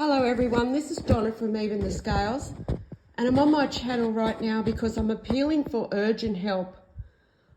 Hello everyone, this is Donna from Even the Scales, and I'm on my channel right now because I'm appealing for urgent help.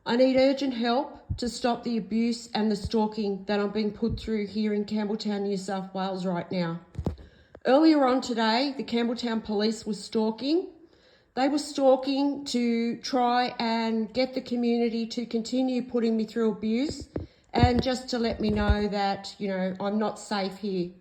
I need urgent help to stop the abuse and the stalking that I'm being put through here in Campbelltown, New South Wales right now. Earlier on today, the Campbelltown police was stalking. They were stalking to try and get the community to continue putting me through abuse and just to let me know that, I'm not safe here.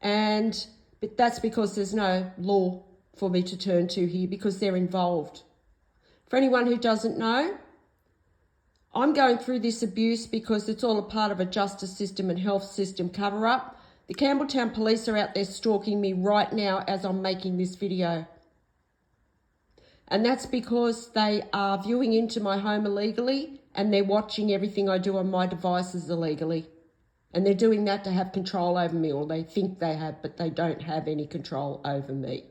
But that's because there's no law for me to turn to here because they're involved. For anyone who doesn't know, I'm going through this abuse because it's all a part of a justice system and health system cover-up. The Campbelltown police are out there stalking me right now as I'm making this video. And that's because they are viewing into my home illegally and they're watching everything I do on my devices illegally. And they're doing that to have control over me, or they think they have, but they don't have any control over me.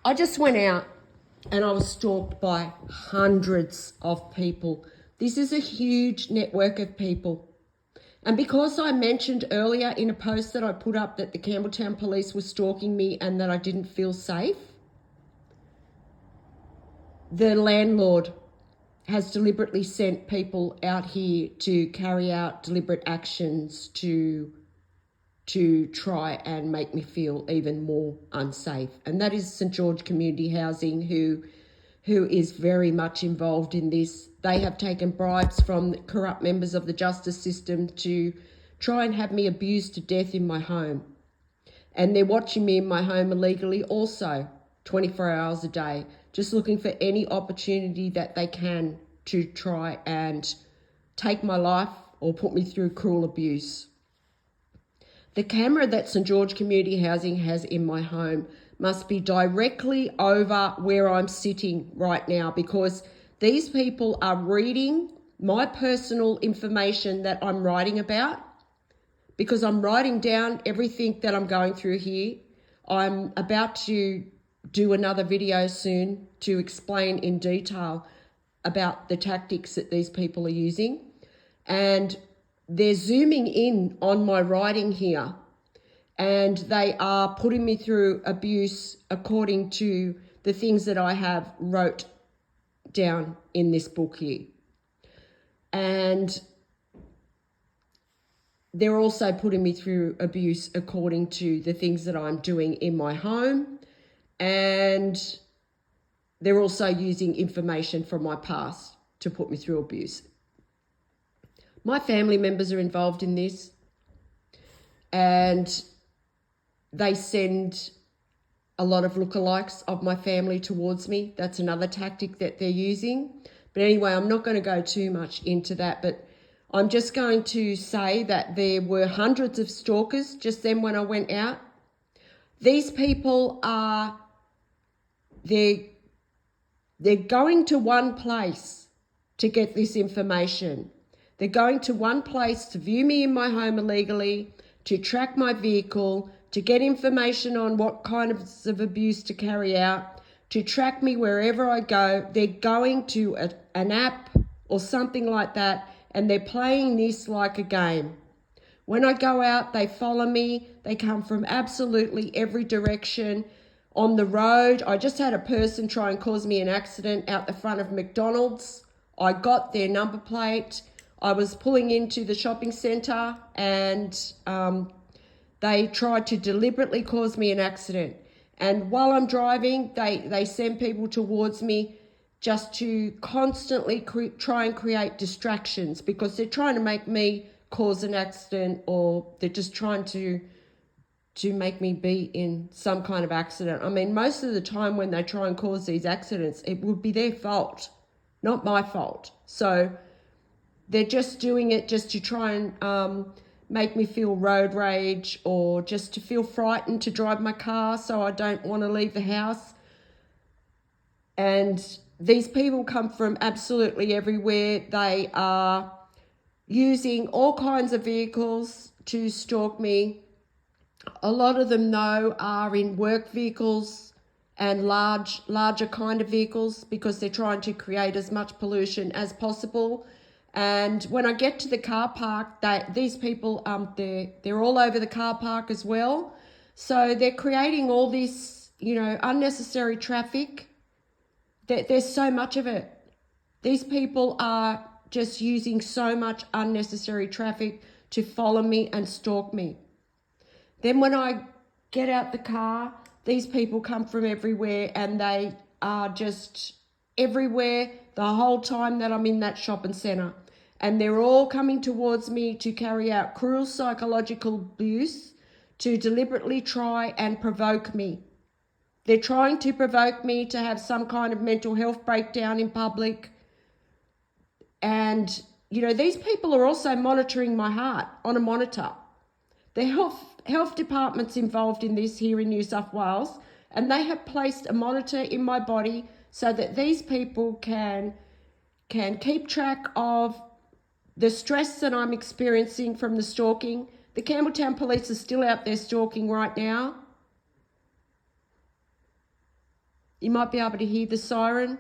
I just went out and I was stalked by hundreds of people. This is a huge network of people. And because I mentioned earlier in a post that I put up that the Campbelltown police were stalking me and that I didn't feel safe, the landlord has deliberately sent people out here to carry out deliberate actions to try and make me feel even more unsafe. And that is St George Community Housing, who is very much involved in this. They have taken bribes from corrupt members of the justice system to try and have me abused to death in my home. And they're watching me in my home illegally also, 24 hours a day, just looking for any opportunity that they can to try and take my life or put me through cruel abuse. The camera that St George Community Housing has in my home must be directly over where I'm sitting right now, because these people are reading my personal information that I'm writing about, because I'm writing down everything that I'm going through here. I'm about to do another video soon to explain in detail about the tactics that these people are using. And they're zooming in on my writing here, and they are putting me through abuse according to the things that I have wrote down in this book here. And they're also putting me through abuse according to the things that I'm doing in my home. And they're also using information from my past to put me through abuse. My family members are involved in this, and they send a lot of lookalikes of my family towards me. That's another tactic that they're using. But anyway, I'm not going to go too much into that, but I'm just going to say that there were hundreds of stalkers just then when I went out. These people are, they're going to one place to get this information. They're going to one place to view me in my home illegally, to track my vehicle, to get information on what kind of abuse to carry out, to track me wherever I go. They're going to an app or something like that, and they're playing this like a game. When I go out, they follow me. They come from absolutely every direction. On the road, I just had a person try and cause me an accident out the front of McDonald's. I got their number plate. I was pulling into the shopping centre, and they tried to deliberately cause me an accident. And while I'm driving, they send people towards me just to constantly try and create distractions, because they're trying to make me cause an accident, or they're just trying to make me be in some kind of accident. I mean, most of the time when they try and cause these accidents, it would be their fault, not my fault. So they're just doing it just to try and make me feel road rage, or just to feel frightened to drive my car so I don't want to leave the house. And these people come from absolutely everywhere. They are using all kinds of vehicles to stalk me. A lot of them, though, are in work vehicles and larger kind of vehicles, because they're trying to create as much pollution as possible. And when I get to the car park, these people, they're all over the car park as well. So they're creating all this, unnecessary traffic. There's so much of it. These people are just using so much unnecessary traffic to follow me and stalk me. Then when I get out the car, these people come from everywhere, and they are just everywhere the whole time that I'm in that shopping centre. And they're all coming towards me to carry out cruel psychological abuse, to deliberately try and provoke me. They're trying to provoke me to have some kind of mental health breakdown in public. And, these people are also monitoring my heart on a monitor. The health department's involved in this here in New South Wales, and they have placed a monitor in my body so that these people can keep track of the stress that I'm experiencing from the stalking. The Campbelltown police are still out there stalking right now. You might be able to hear the siren.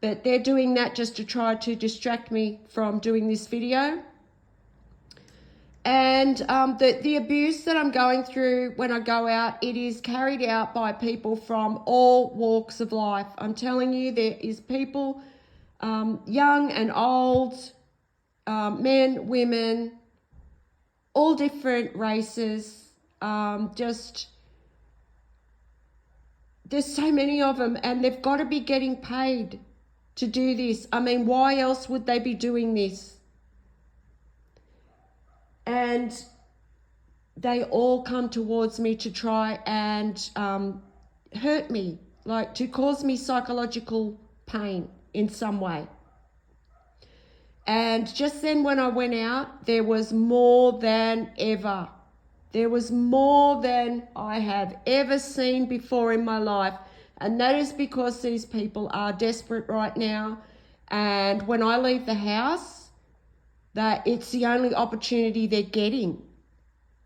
But they're doing that just to try to distract me from doing this video. And the abuse that I'm going through when I go out, it is carried out by people from all walks of life. I'm telling you, there is people, young and old, men, women, all different races, there's so many of them, and they've got to be getting paid to do this. I mean, why else would they be doing this? And they all come towards me to try and hurt me, like to cause me psychological pain in some way. And just then when I went out, there was more than ever. There was more than I have ever seen before in my life. And that is because these people are desperate right now. And when I leave the house, that it's the only opportunity they're getting.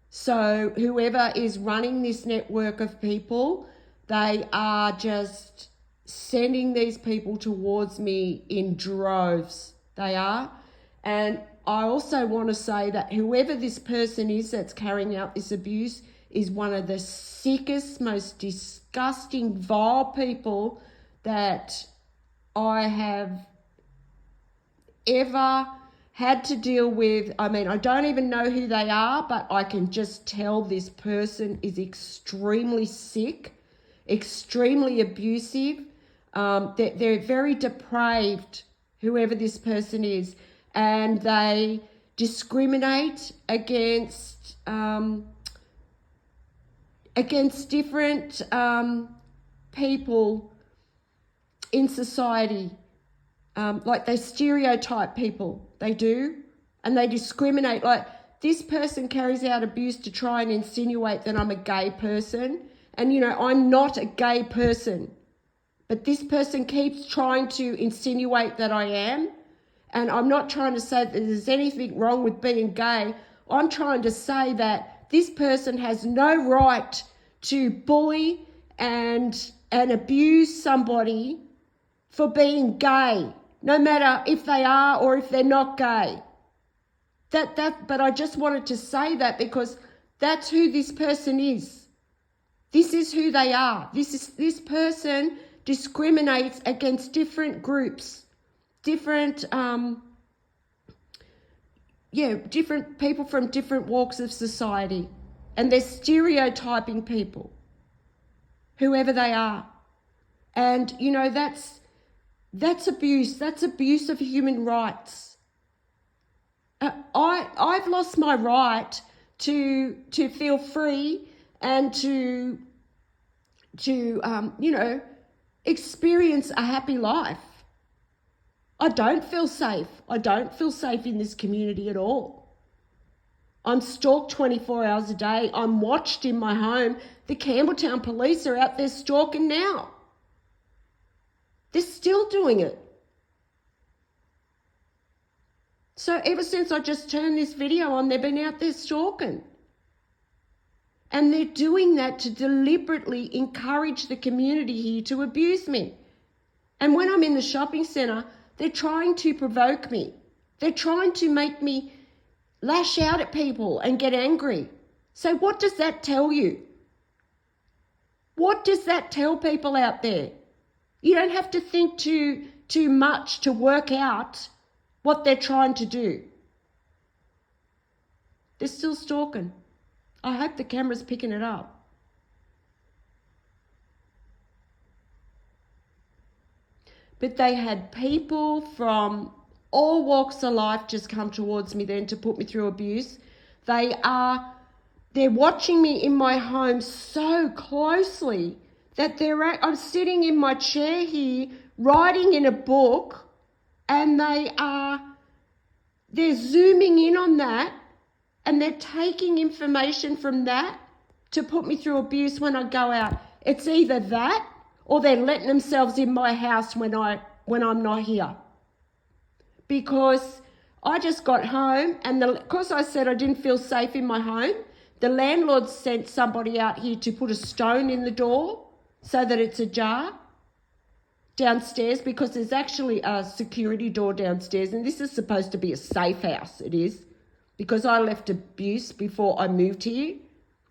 So whoever is running this network of people, they are just sending these people towards me in droves. They are. And I also want to say that whoever this person is that's carrying out this abuse is one of the sickest, most disgusting, vile people that I have ever had to deal with. I mean, I don't even know who they are, but I can just tell this person is extremely sick, extremely abusive. They're very depraved, whoever this person is, and they discriminate against different people in society. Like they stereotype people, they do, and they discriminate. Like this person carries out abuse to try and insinuate that I'm a gay person, and I'm not a gay person, but this person keeps trying to insinuate that I am. And I'm not trying to say that there's anything wrong with being gay. I'm trying to say that this person has no right to bully and abuse somebody for being gay, no matter if they are or if they're not gay. But I just wanted to say that because that's who this person is. This is who they are. This person discriminates against different groups, different different people from different walks of society, and they're stereotyping people, whoever they are. And that's abuse. That's abuse of human rights. I've lost my right to feel free and to experience a happy life. I don't feel safe. I don't feel safe in this community at all. I'm stalked 24 hours a day. I'm watched in my home. The Campbelltown police are out there stalking now. They're still doing it. So ever since I just turned this video on, they've been out there stalking. And they're doing that to deliberately encourage the community here to abuse me. And when I'm in the shopping centre, they're trying to provoke me. They're trying to make me lash out at people and get angry. So what does that tell you? What does that tell people out there? You don't have to think too much to work out what they're trying to do. They're still stalking. I hope the camera's picking it up. But they had people from all walks of life just come towards me then to put me through abuse. They're watching me in my home so closely that I'm sitting in my chair here writing in a book, and they're zooming in on that, and they're taking information from that to put me through abuse when I go out. It's either that or they're letting themselves in my house when I'm not here. Because I just got home, and because I said I didn't feel safe in my home, the landlord sent somebody out here to put a stone in the door so that it's ajar downstairs, because there's actually a security door downstairs, and this is supposed to be a safe house. It is, because I left abuse before I moved here,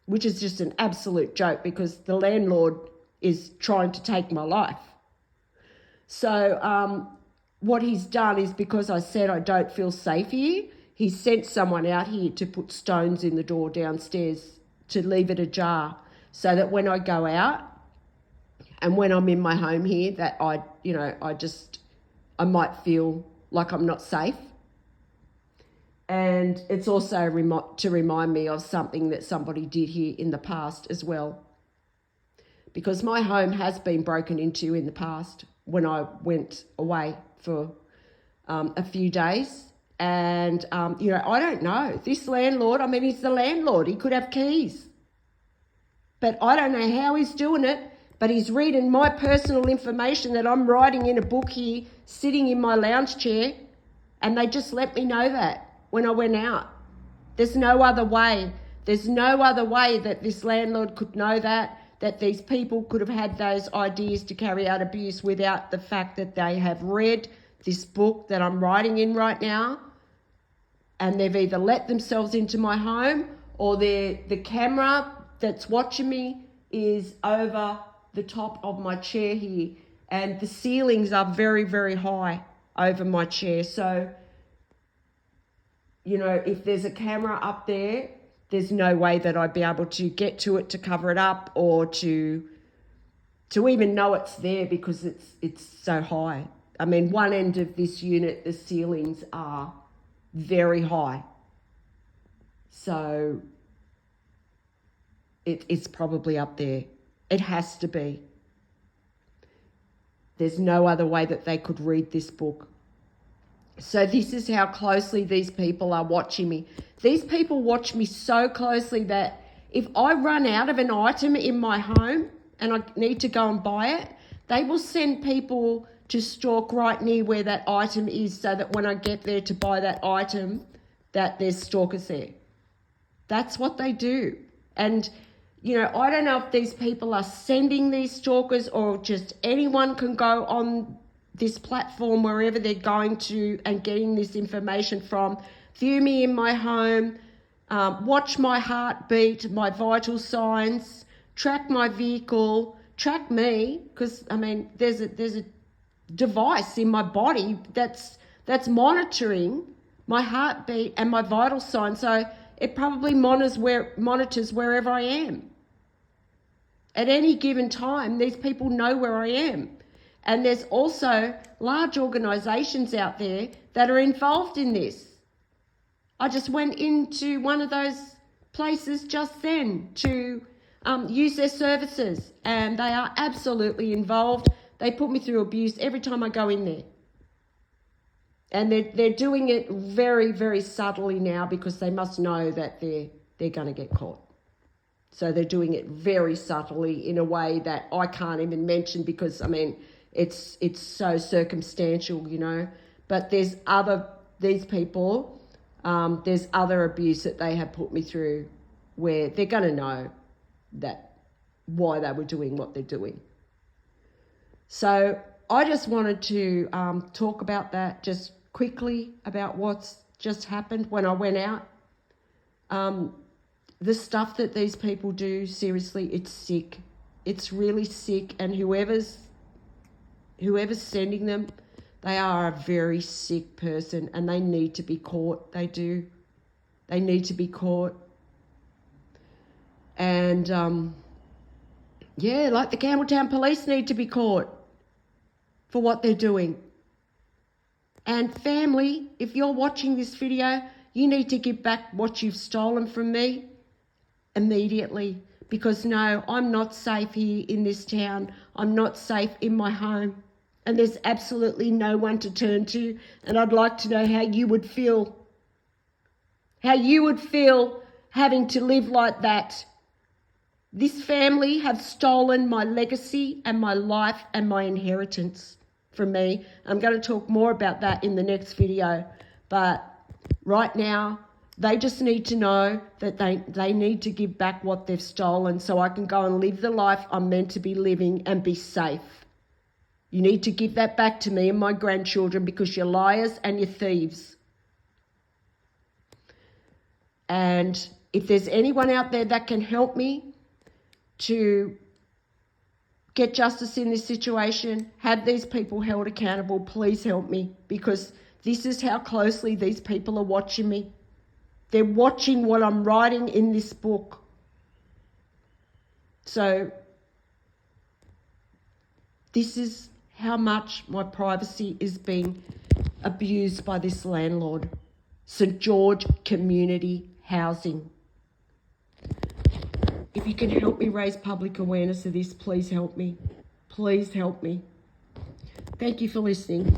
which is just an absolute joke because the landlord is trying to take my life. So what he's done is, because I said I don't feel safe here, he sent someone out here to put stones in the door downstairs to leave it ajar, so that when I go out and when I'm in my home here, that I might feel like I'm not safe. And it's also to remind me of something that somebody did here in the past as well. Because my home has been broken into in the past when I went away for a few days. And, I don't know. This landlord, he's the landlord. He could have keys. But I don't know how he's doing it. But he's reading my personal information that I'm writing in a book here, sitting in my lounge chair. And they just let me know that when I went out. There's no other way. There's no other way that this landlord could know that these people could have had those ideas to carry out abuse without the fact that they have read this book that I'm writing in right now, and they've either let themselves into my home, or the camera that's watching me is over the top of my chair here, and the ceilings are very, very high over my chair. So, if there's a camera up there, there's no way that I'd be able to get to it to cover it up, or to even know it's there, because it's so high. One end of this unit, the ceilings are very high. So it's probably up there. It has to be. There's no other way that they could read this book. So this is how closely these people are watching me. These people watch me so closely that if I run out of an item in my home and I need to go and buy it, they will send people to stalk right near where that item is, so that when I get there to buy that item, that there's stalkers there. That's what they do. And, I don't know if these people are sending these stalkers, or just anyone can go on this platform wherever they're going to and getting this information from, view me in my home, watch my heartbeat, my vital signs, track my vehicle, track me, because there's a device in my body that's monitoring my heartbeat and my vital signs. So it probably monitors wherever I am. At any given time, these people know where I am. And there's also large organisations out there that are involved in this. I just went into one of those places just then to use their services, and they are absolutely involved. They put me through abuse every time I go in there. And they're doing it very, very subtly now, because they must know that they're going to get caught. So they're doing it very subtly in a way that I can't even mention, because, it's so circumstantial, But there's these people, there's other abuse that they have put me through, where they're going to know why they were doing what they're doing. So I just wanted to talk about that just quickly, about what's just happened when I went out. The stuff that these people do, seriously, it's sick. It's really sick, and whoever's sending them, they are a very sick person, and they need to be caught. They do. They need to be caught. And, yeah, like the Campbelltown police need to be caught for what they're doing. And family, if you're watching this video, you need to give back what you've stolen from me immediately. Because no, I'm not safe here in this town. I'm not safe in my home. And there's absolutely no one to turn to. And I'd like to know how you would feel. How you would feel having to live like that. This family have stolen my legacy and my life and my inheritance from me. I'm going to talk more about that in the next video. But right now, they just need to know that they need to give back what they've stolen so I can go and live the life I'm meant to be living and be safe. You need to give that back to me and my grandchildren because you're liars and you're thieves. And if there's anyone out there that can help me to get justice in this situation, have these people held accountable, please help me, because this is how closely these people are watching me. They're watching what I'm writing in this book. So this is how much my privacy is being abused by this landlord. St. George Community Housing. If you can help me raise public awareness of this, please help me. Please help me. Thank you for listening.